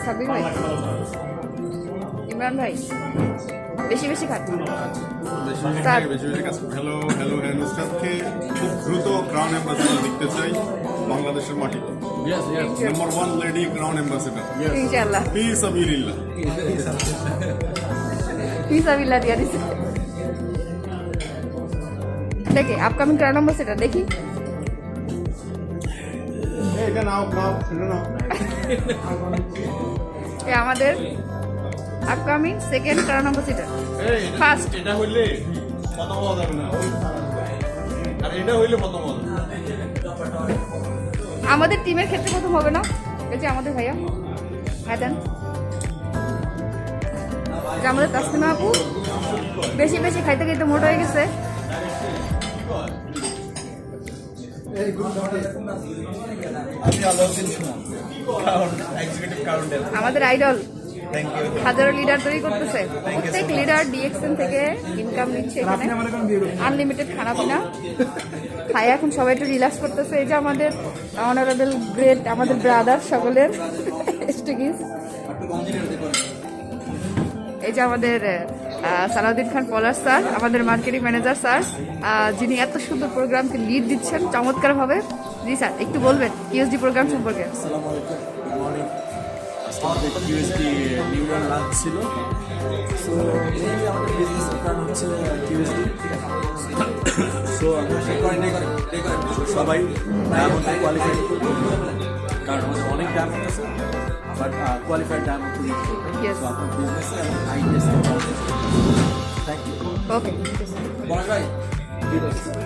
সাব্বির ভাই, ইমরান ভাই, বেশি বেশি খান স্যার। হ্যালো হ্যালো নুসরাতকে খুব দ্রুত ক্রাউন অ্যাম্বাসেডর দেখতে চাই বাংলাদেশের মাটিতে। নাম্বার 1 লেডি ক্রাউন অ্যাম্বাসেডর ইনশাআল্লাহ। পিস আবিলিল্লাহ, পিস আবিল্লাহ দিয়া দিছে। দেখি আপকামিং ক্রাউন অ্যাম্বাসেডর দেখি। এটা নাও নাও এটা নাও। আমাদের upcoming second crown ambassador. First এটা হইলে কত পাওয়া যাবে না, আর এটা হইলে কত পাওয়া যাবে। আমাদের টিমের ক্ষেত্রে প্রথম হবে না, এই যে আমাদের ভাইয়া, হ্যাঁ দেন, যে আমাদের তাসলিমা আপু বেশি বেশি খাইতে খাইতে মোটা হয়ে গেছে। আমাদের আইডল হাজারো লিডার তৈরি করতেছে, প্রত্যেক লিডার ডিএক্সএন থেকে ইনকাম নিচ্ছে, এখানে আনলিমিটেড খানা পিনা খাই। এখন সবাই একটু রিল্যাক্স করতেছে। এই যে আমাদের অনারেবল গ্রেট আমাদের ব্রাদার সকলের স্টিগিস, এই যে আমাদের সালাউদ্দিন খান পলাশ স্যার, আমাদের মার্কেটিং ম্যানেজার স্যার, যিনি এত সুন্দর প্রোগ্রামকে লিড দিচ্ছেন চমৎকারভাবে। জি স্যার, একটু বলবেন কিউএসডি প্রোগ্রাম সম্পর্কে। কিউএসডি নিউ ইয়ার লাঞ্চ ছিল। সো মেইনলি আমাদের বিজনেসের প্ল্যান হচ্ছে কিউএসডি। সো আমরা সবাই ডায়মন্ডে কোয়ালিফাই করবো, কারণ আমাদের অনেক ডায়মন্ড আছে, বাট কোয়ালিফাইড ডায়মন্ড খুবই আপনার বিজনেসে এবং আইডিয়াস। Thank you. ওকে, বলার ভাই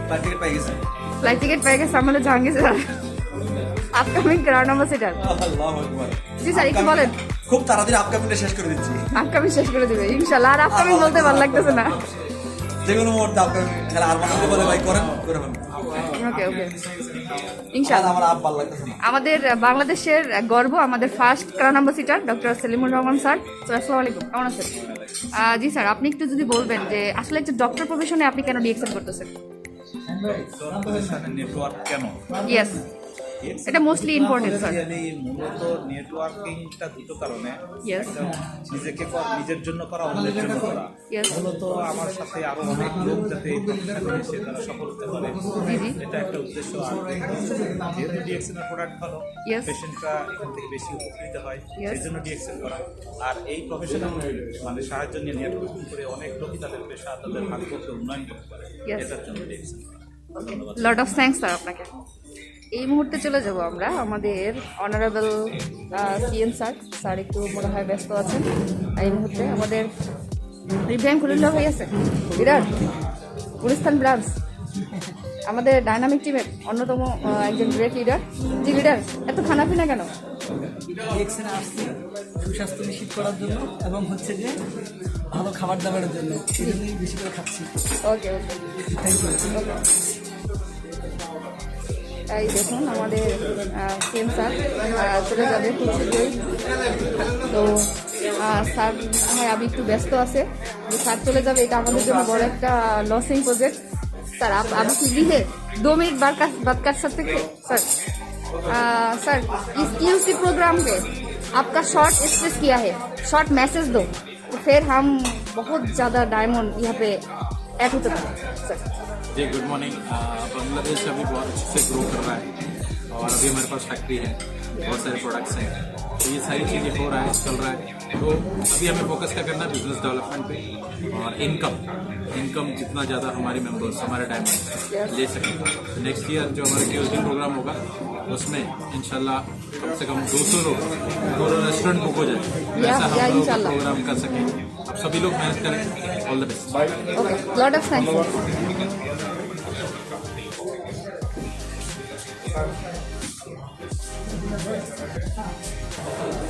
ফ্লাইট টিকিট পাই গেছে, ফ্লাইট টিকিট পেয়ে গেছে আমাদের Jahangir sir, upcoming crown ambassador. আল্লাহু আকবার। জি স্যার, একটু বলেন। খুব তাড়াতাড়ি আপকামিংটা শেষ করে দিচ্ছি, আপকামিং শেষ করে দিবে ইনশাআল্লাহ। আর আপকামিং বলতে ভালো লাগতেছে না, যে কোনো মুহূর্তে আপকামিং খেলা আর বানাতে বলে ভাই করেন করে ফেলুন। ওকে ওকে ইনশাআল্লাহ। আমার আপ ভালো লাগতেছে না। আমাদের বাংলাদেশের গর্ব, আমাদের first crown ambassador doctor Selimur Rahman sir. আসসালামু আলাইকুম, কেমন আছেন? জি স্যার, আপনি একটু যদি বলবেন যে আসলে একটা ডক্টর প্রফেশনে আপনি কেন ডিএক্সএন করতেছেন? নেটওয়ার্ক কেন? ইয়েস, এটা মোস্টলি ইম্পর্টেন্ট স্যার। মূলত নেটওয়ার্কিংটা দুটো কারণে, ইয়েস নিজেকে নিজের জন্য করা, অন্যের জন্য করা। ইয়েস মূলত আমার সাথে আরো অনেক লোক যাতে এই প্রতিষ্ঠানে এসে তারা সফল হতে পারে, জি জি এটা একটা উদ্দেশ্য। আর যেহেতু ডিএক্সএন এর প্রোডাক্ট ভালো, Yes. পেশেন্টরা এখান থেকে বেশি উপকৃত হয়, Yes. সেই জন্য ডিএক্সএন করা। আর এই প্রফেশনাল মানে সাহায্য নিয়ে নেটওয়ার্কিং করে অনেক লোকই তাদের পেশা, তাদের ভাগ্যকে উন্নয়ন করতে পারে, Yes. এটার জন্য ডিএক্সএন করা। ধন্যবাদ। লট অফ থ্যাঙ্কস স্যার আপনাকে। এই মুহূর্তে চলে যাব আমরা আমাদের অনারেবল সিএম স্যার। স্যার একটু মনে হয় ব্যস্ত আছেন এই মুহূর্তে। আমাদের ইব্রাহিম খলিলুল্লাহ ভাই আছে, লিডার গুলিস্তান ব্রাঞ্চ, আমাদের ডাইনামিক টিমের অন্যতম একজন গ্রেট লিডার। জি লিডার, এত খানা পিনা কেন? ডিএক্সএনে আসছি সুস্বাস্থ্য নিশ্চিত করার জন্য এবং হচ্ছে যে ভালো খাবার দাবারের জন্য, সেই জন্যই বেশি করে খাচ্ছি। ওকে ওকে থ্যাংক ইউ। এই দেখুন আমাদের সিএম স্যার চলে যাবে খুব শীঘ্রই। তো স্যার হ্যাঁ আমি একটু ব্যস্ত আছে, যে স্যার চলে যাবে এটা আমাদের জন্য বড় একটা लॉसिंग प्रोजेक्ट। सर आप फ्री है 2 मिनट बात कर सकते थे सर? सर इस QC प्रोग्राम पे आपका शॉर्ट स्ट्रेस किया है, शॉर्ट मैसेज दो तो फिर हम बहुत ज़्यादा डायमंड यहाँ पे ऐड होते हैं सर। जी गुड मॉर्निंग। बांग्लादेश अभी बहुत अच्छे से ग्रो कर रहा है और अभी हमारे पास फैक्ट्री है, बहुत सारे प्रोडक्ट्स हैं, तो ये सारी चीज़ें हो रहा है, चल रहा है। तो अभी हमें फोकस क्या करना है बिजनेस डेवलपमेंट पे और इनकम जितना ज़्यादा हमारे मेंबर्स हमारे डायमंड ले सकें। तो नेक्स्ट ईयर जो हमारा QSD प्रोग्राम होगा उसमें इंशाल्लाह कम से कम 200 लोग पूरा रेस्टोरेंट बुक हो जाए, ऐसा हम लोग प्रोग्राम कर सकें। आप सभी लोग मेहनत करें। All the best. Okay, lot of thanks.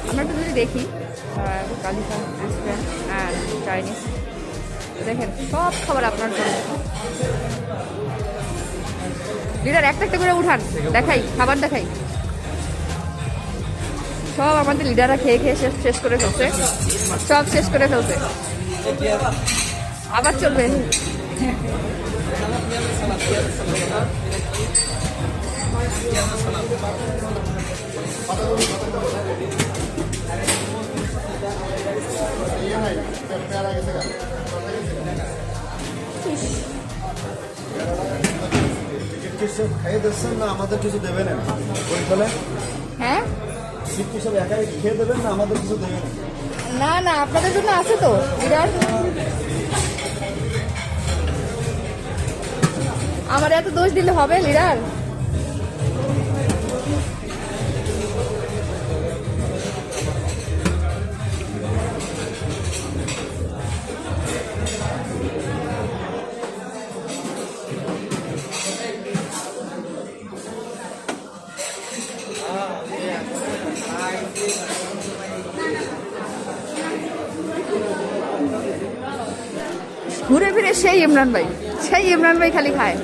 আমরা একটু যদি দেখি কালিফা রেস্টুরেন্ট অ্যান্ড চাইনিজ, দেখেন সব খাবার আপনার জন্য। লিডার একটা একটা করে উঠান, দেখাই খাবার দেখাই। সব আমাদের লিডাররা খেয়ে খেয়ে শেষ করে ফেলছে, সব শেষ করে ফেলছে, আবার চলবে। কিছু খাইয়ে দিচ্ছেন না আমাদের কিছু দেবেন বলে হ্যাঁ সিট সব একাই খেয়ে দেবেন না আমাদের কিছু দেবেন না না আপনাদের জন্য আছে তো বিরাট। আমার এত দোষ দিলে হবে লিডার? ঘুরে ফিরে সেই ইমরান ভাই খালি খায়।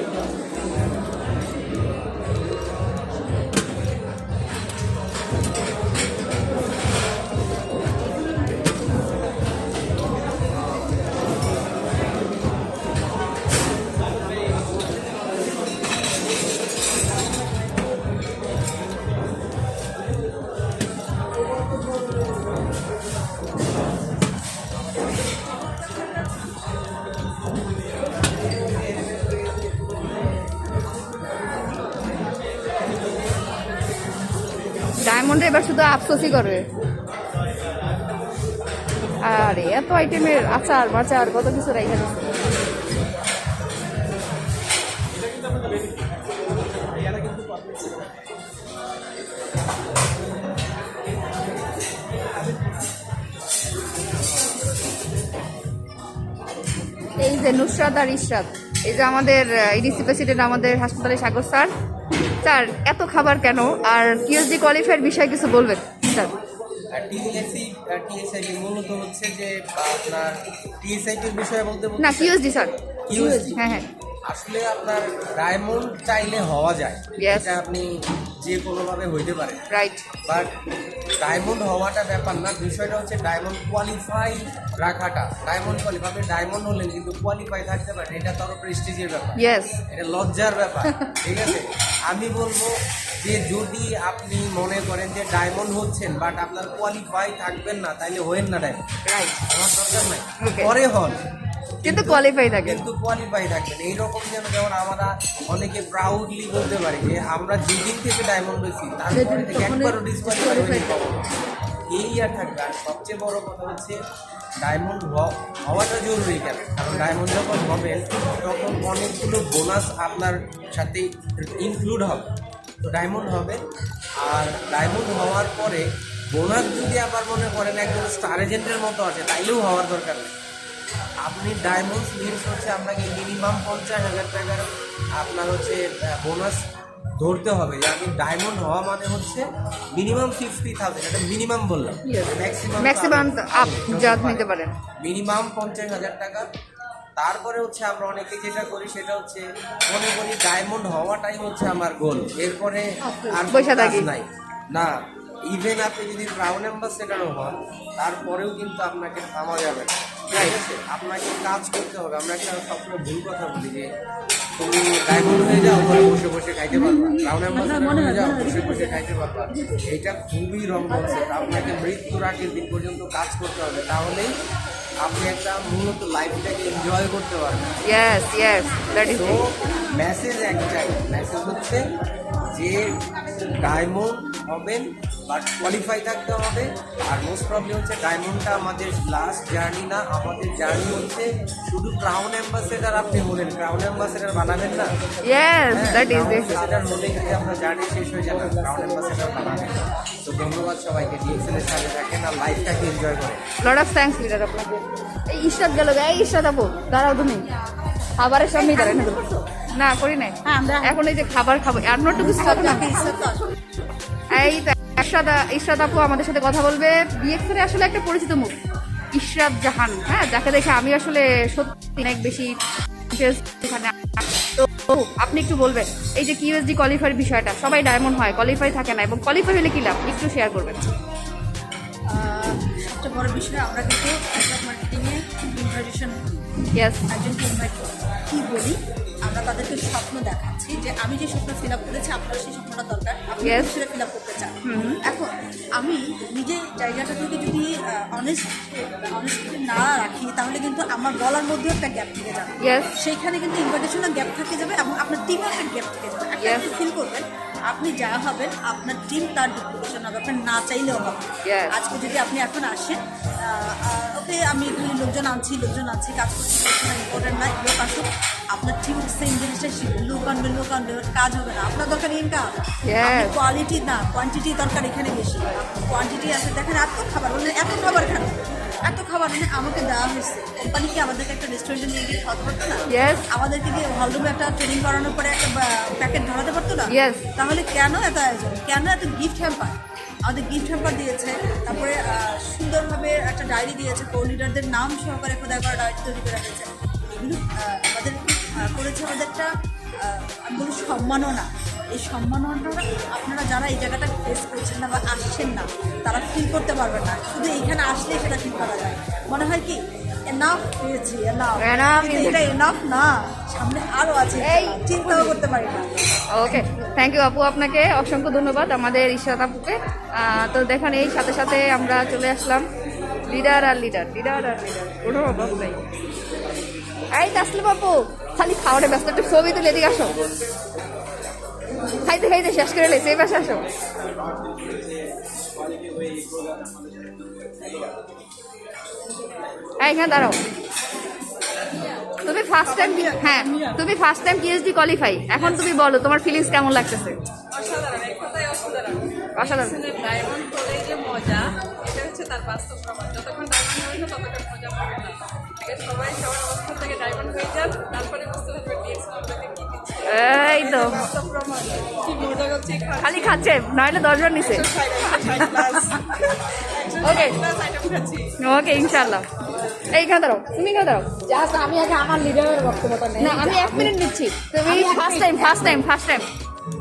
ডায়মন্ড এবার শুধু আফসোসই করবে। আরে এত আইটেমের আচার মাচার কত কিছু রাইখা দিচ্ছে। এই যে নুসরাত আর ইশরাত, এই যে আমাদের ইডিসি প্রেসিডেন্ট আমাদের হাসপাতালে সাগর স্যার। স্যার এত খাবার কেন, আর কিউএসডি কোয়ালিফায়ার বিষয়ে কিছু বলবেন স্যার? টিএসআইপি মূলত হচ্ছে যে আপনার টিএসআইপির বিষয়ে বলতে না কিউএসডি স্যার, কিউএসডি হ্যাঁ হ্যাঁ আসলে আপনার ডায়মন্ড চাইলে হওয়া যায়, Yes. এটা আপনি যে কোনোভাবে হইতে পারে, রাইট। বাট ডায়মন্ড হওয়াটা ব্যাপার না, বিষয়টা হচ্ছে ডায়মন্ড কোয়ালিফাই রাখাটা। ডায়মন্ড কোয়ালিফাই, আপনি ডায়মন্ড হলেন কিন্তু কোয়ালিফাই থাকতে পারেন, এটা তো আরো প্রেস্টিজের ব্যাপার, ইয়েস এটা লজ্জার ব্যাপার। ঠিক আছে, আমি বলবো যে যদি আপনি মনে করেন যে ডায়মন্ড হচ্ছেন বাট আপনার কোয়ালিফাই থাকবেন না, তাইলে হয়েন না ডায়মন্ড, রাইট, আমার দরকার নাই, Okay. পরে হন কিন্তু কোয়ালিফাই থাকে। কিন্তু কোয়ালিফাই থাকবেন। এইরকম যেমন আমরা অনেকে প্রাউডলি বলতে পারি যে আমরা যেদিন থেকে ডায়মন্ড হয়েছি তারপরে থেকে একবারও ডিসকোয়ালিফাই হয়নি কখনো। এই আর থাকবে। আর সবচেয়ে বড় কথা হচ্ছে ডায়মন্ড হওয়াটা জরুরি কেন, কারণ ডায়মন্ড যখন হবেন তখন অনেকগুলো বোনাস আপনার সাথে ইনক্লুড হবে। তো ডায়মন্ড হবে, আর ডায়মন্ড হওয়ার পরে বোনাস যদি আবার মনে করেন একজন স্টার এজেন্টের মতো আছে, তাইলেও হওয়ার দরকার নেই। আপনি ডায়মন্ড মিনস হচ্ছে আপনাকে মিনিমাম 50,000 টাকার আপনার হচ্ছে বোনাস ধরতে হবে। যে আপনি ডায়মন্ড হওয়া মানে হচ্ছে মিনিমাম 50,000, এটা মিনিমাম বললাম, ম্যাক্সিমাম আপ যা নিতে পারেন মিনিমাম 50,000 টাকা। তারপরে হচ্ছে আমরা অনেকে যেটা করি সেটা হচ্ছে মনে করি ডায়মন্ড হওয়াটাই হচ্ছে আমার গোল, এরপরে আর পয়সা কাজ থাকি নাই না। ইভেন আপনি যদি ক্রাউন অ্যাম্বাসেডারও হন তারপরেও কিন্তু আপনাকে থামা যাবে না, ঠিক আছে? আপনাকে কাজ করতে হবে। আমরা একটা সবসময় ভুল কথা বলি যে তুমি ডায়মন্ড হয়ে যাও, ঘরে বসে বসে খাইতে পারবা, ক্রাউন অ্যাম্বাসেডার হয়ে যাও, বসে বসে খাইতে পারবা। এটা খুবই রং কনসেপ্ট। আপনাকে মৃত্যুর আগের দিন পর্যন্ত কাজ করতে হবে, তাহলেই আপনি একটা মূলত লাইফটাকে এনজয় করতে পারবেন। ইয়েস ইয়েস দ্যাট ইজ তো মেসেজ একটাই, মেসেজ হচ্ছে যে ডায়মন্ড হবেন বাট কোয়ালিফাই থাকতে হবে। আর মোস্ট প্রবলি হচ্ছে ডায়মন্ডটা আমাদের লাস্ট জার্নি না, আমাদের জার্নি হচ্ছে শুধু ক্রাউন অ্যাম্বাসেডার আপনি হলেন, ক্রাউন অ্যাম্বাসেডার বানাবেন না, ইয়েস দ্যাট ইজ অ্যাম্বাসেডার হলে যদি আপনার জার্নি শেষ হয়ে যাবে, ক্রাউন অ্যাম্বাসেডার বানাবেন। তো ধন্যবাদ সবাইকে, ডিএক্সএল এর সাথে থাকেন আর লাইফটাকে এনজয় করেন। লট অফ থ্যাঙ্কস লিডার আপনাকে। এই ইশরাত গেল, এই ইশরাত আপু দাঁড়াও তুমি, খাবারের সামনেই দাঁড়ায় না করি নাই এখন, এই যে খাবার খাবো আর নটু কিছু খাবো না। এই ইশরাত আপু আমাদের সাথে কথা বলবে। ডিএক্সএল আসলে একটা পরিচিত মুখ ইশরাত জাহান, হ্যাঁ, যাকে দেখে আমি আসলে সত্যি অনেক বেশি এখানে। তো আপনি একটু বলবেন এই যে কিউএসডি কোয়ালিফাই বিষয়টা, সবাই ডায়মন্ড হয়, কোয়ালিফাই থাকে না, এবং কোয়ালিফাই হলে কি লাভ, একটু শেয়ার করবেন। সবচেয়ে বড় বিষয় আমরা কিন্তু নেটওয়ার্ক মার্কেটিংয়ে ইনভাইটেশন ইয়েস, একজনকে ইনভাইট করি, কী বলি আমরা তাদেরকে স্বপ্ন দেখাচ্ছি চাচ্ছি যে আমি যে স্বপ্ন ফিল আপ করেছি আপনার সেই স্বপ্নটা দরকার, আপনি Yes. সেটা ফিল আপ করতে চান। এখন আমি নিজের জায়গাটা থেকে যদি অনেস্টি না রাখি তাহলে কিন্তু আমার বলার মধ্যে একটা গ্যাপ থেকে যাবে। Yes. সেইখানে কিন্তু ইনভাইটেশনের গ্যাপ থেকে যাবে এবং আপনার টিমের একটা গ্যাপ থেকে যাবে। একটা Yes. আপনি ফিল করবেন আপনি যা হবেন আপনার টিম তার ডুপ্লিকেশন হবে, আপনার না চাইলেও হবে। Yes. আজকে যদি আপনি এখন আসেন ওকে আমি খালি লোকজন আনছি কাজ করছি, ইম্পর্টেন্ট না, লোক আসুক, আপনার টিম সেম জিনিসটা শিখবে। লোক আনবে কাজ হবে না, আপনার দরকার ইনকাম। Yes. কোয়ালিটি না কোয়ান্টিটি দরকার এখানে বেশি। কোয়ান্টিটি আছে দেখেন, এত খাবার খান, এত খাবার মানে আমাকে দেওয়া হয়েছে। কোম্পানি কি আমাদেরকে একটা রেস্টুরেন্টে নিয়ে গিয়ে খাওয়াতে পারতো না? Yes. আমাদেরকে গিয়ে হলরুমে একটা ট্রেনিং করানোর পরে একটা প্যাকেট ধরাতে পারতো না? Yes. তাহলে কেন এত আয়োজন, কেন এত গিফট হ্যাম্পার? আমাদের গিফট হ্যাম্পার দিয়েছে, তারপরে সুন্দরভাবে একটা ডায়েরি দিয়েছে, কো লিডারদের নাম সহকারে খোদাই করা ডায়েরি তৈরি করে রেখেছে। এগুলো আমাদের করেছে আমাদের একটা আমি বলি সম্মাননা। এই সম্মাননাটা আপনারা যারা এই জায়গাটা ফেস করছেন না বা আসছেন না তারা ফিল করতে পারবেন না, শুধু এইখানে আসলেই সেটা ফিল করা যায়। মনে হয় কি এনাফ পেয়েছি, Enough. এটা এনাফ না, সামনে আরও আছে, চিন্তাও করতে পারি না। ওকে, থ্যাংক ইউ আপু, আপনাকে অসংখ্য ধন্যবাদ আমাদের ইশরাত আপুকে। তো দেখেন এই সাথে সাথে আমরা চলে আসলাম লিডার আর লিডার কোনো অভাব নেই। এই তাসলিম আপু খালি খাওয়ারে ব্যস্ত, একটু ছবি তুলে এদিকে আসো, খাইতে শেষ করে লেছে, এই পাশে আসো। এখানে দাঁড়াও, তুমি ফার্স্ট টাইম পিএইচডি কোয়ালিফাই, এখন তুমি বলো তোমার ফিলিংস কেমন লাগতেছে? অসাধারণ, এক কথায় অসাধারণ। অসাধারণ। আসলে ডায়মন্ড হলেই যে মজা, এটা হচ্ছে তার বাস্তব প্রমাণ। যতক্ষণ ডায়মন্ড হবে না ততক্ষণ মজা পাবে না। আগে সবাই সবার অবস্থান থেকে ডায়মন্ড হয়ে যান, তারপরে বুঝতে পারবে ডিএক্স আপনাকে কি দিচ্ছে। এই তো বাস্তব প্রমাণ। কি মজা করছে, খালি খাচ্ছে, নইলে 10 জন নিছে। ওকে ওকে ইনশাল্লাহ। এইখানে দাঁড়াও, তুমি এখানে দাঁড়াও। আমি আগে আমার লিডারের বক্তব্যটা নেই। না আমি 1 মিনিট নিচ্ছি। তুমি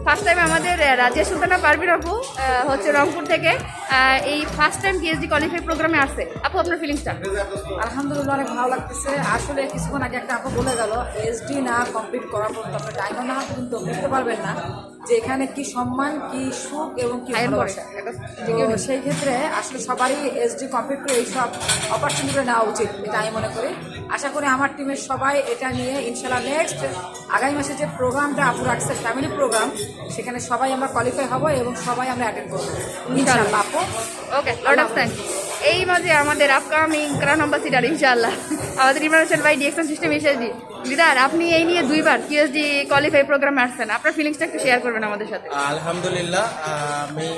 ফার্স্ট টাইম আমাদের রাজিয়া সুলতানা পারভিন আপু হচ্ছে রংপুর থেকে এই ফার্স্ট টাইম পিএইচডি কোয়ালিফাই প্রোগ্রামে আসছে। আপু আপনার ফিলিংসটা? আলহামদুলিল্লাহ অনেক ভালো লাগতেছে। আসলে কিছুক্ষণ আগে একটা আপু বলে গেল এসডি না কমপ্লিট করার পর আপনি ডায়মন্ড না কিন্তু বুঝতে পারবেন না যে এখানে কি সম্মান, কি সুখ এবং কি ভালোবাসা। তো সেই ক্ষেত্রে আসলে সবারই এসডি কমপ্লিট করে এইসব অপরচুনিটি নেওয়া উচিত, এটা আমি মনে করি। আশা করি আমার টিমের সবাই এটা নিয়ে ইনশাল্লাহ নেক্সট আগামী মাসে যে প্রোগ্রামটা আপু রাখছে ফ্যামিলি প্রোগ্রাম, সেখানে সবাই আমরা কোয়ালিফাই হব এবং সবাই আমরা অ্যাটেন্ড করবো ইনশাল্লাহ আপু। ওকে, লট অফ থ্যাঙ্কস। এই মাঝে আমাদের আপকামিং ক্রাউন অ্যাম্বাসিডার ইনশাআল্লাহ আমাদের ইমরান হোসেন ভাই ডিএক্সন সিস্টেম এসএসডি লিডার, আপনি এই নিয়ে 2 বার পিএইচডি কোয়ালিফাই প্রোগ্রামে আসছেন, আপনার ফিলিংসটা একটু শেয়ার করবেন আমাদের সাথে। আলহামদুলিল্লাহ, আমি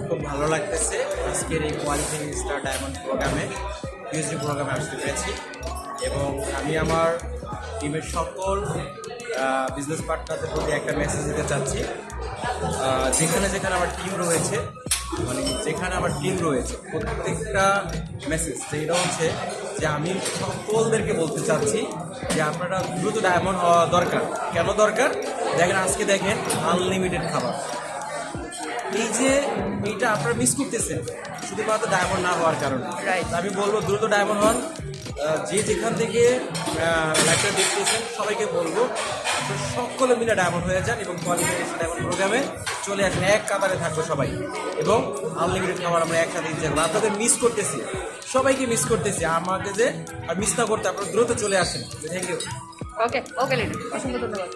খুব ভালো লাগতেছে আজকের এই কোয়ালিফাইং স্টার ডায়মন্ড প্রোগ্রামে, পিএইচডি প্রোগ্রামে আসতে পেরেছি। এবং আমি আমার টিমের সকল বিজনেস পার্টনারদের প্রতি একটা মেসেজ দিতে চাচ্ছি। যেখানে আমার টিম রয়েছে, যেখানে আমার টিম রয়েছে প্রত্যেকটা মেসেজ যেটা হচ্ছে যে আমি সকলদেরকে বলতে চাচ্ছি যে আপনারা দ্রুত ডায়মন্ড হওয়া দরকার। কেন দরকার? দেখেন আনলিমিটেড খাবার, এই যে এইটা আপনারা মিস করতেছেন শুধুমাত্র ডায়মন্ড না হওয়ার কারণে। আমি বলবো দ্রুত ডায়মন্ড হন। যে যেখান থেকে লাইভটা দেখতেছেন সবাইকে বলবো সকলে মিলে ডায়মন্ড হয়ে যান এবং কোয়ালিফিকেশন ডায়মন্ড প্রোগ্রামে চলে আসেন, এক কাতারে থাকবো সবাই এবং আনলিমিটেড খাবার আমরা একসাথে দিতে যাবো। আপনাদের মিস করতেছি, সবাইকে মিস করতেছি, আমাকে যে আর মিস না করতে আপনারা দ্রুত চলে আসেন। Thank you. ওকে লিডার, অসংখ্য ধন্যবাদ।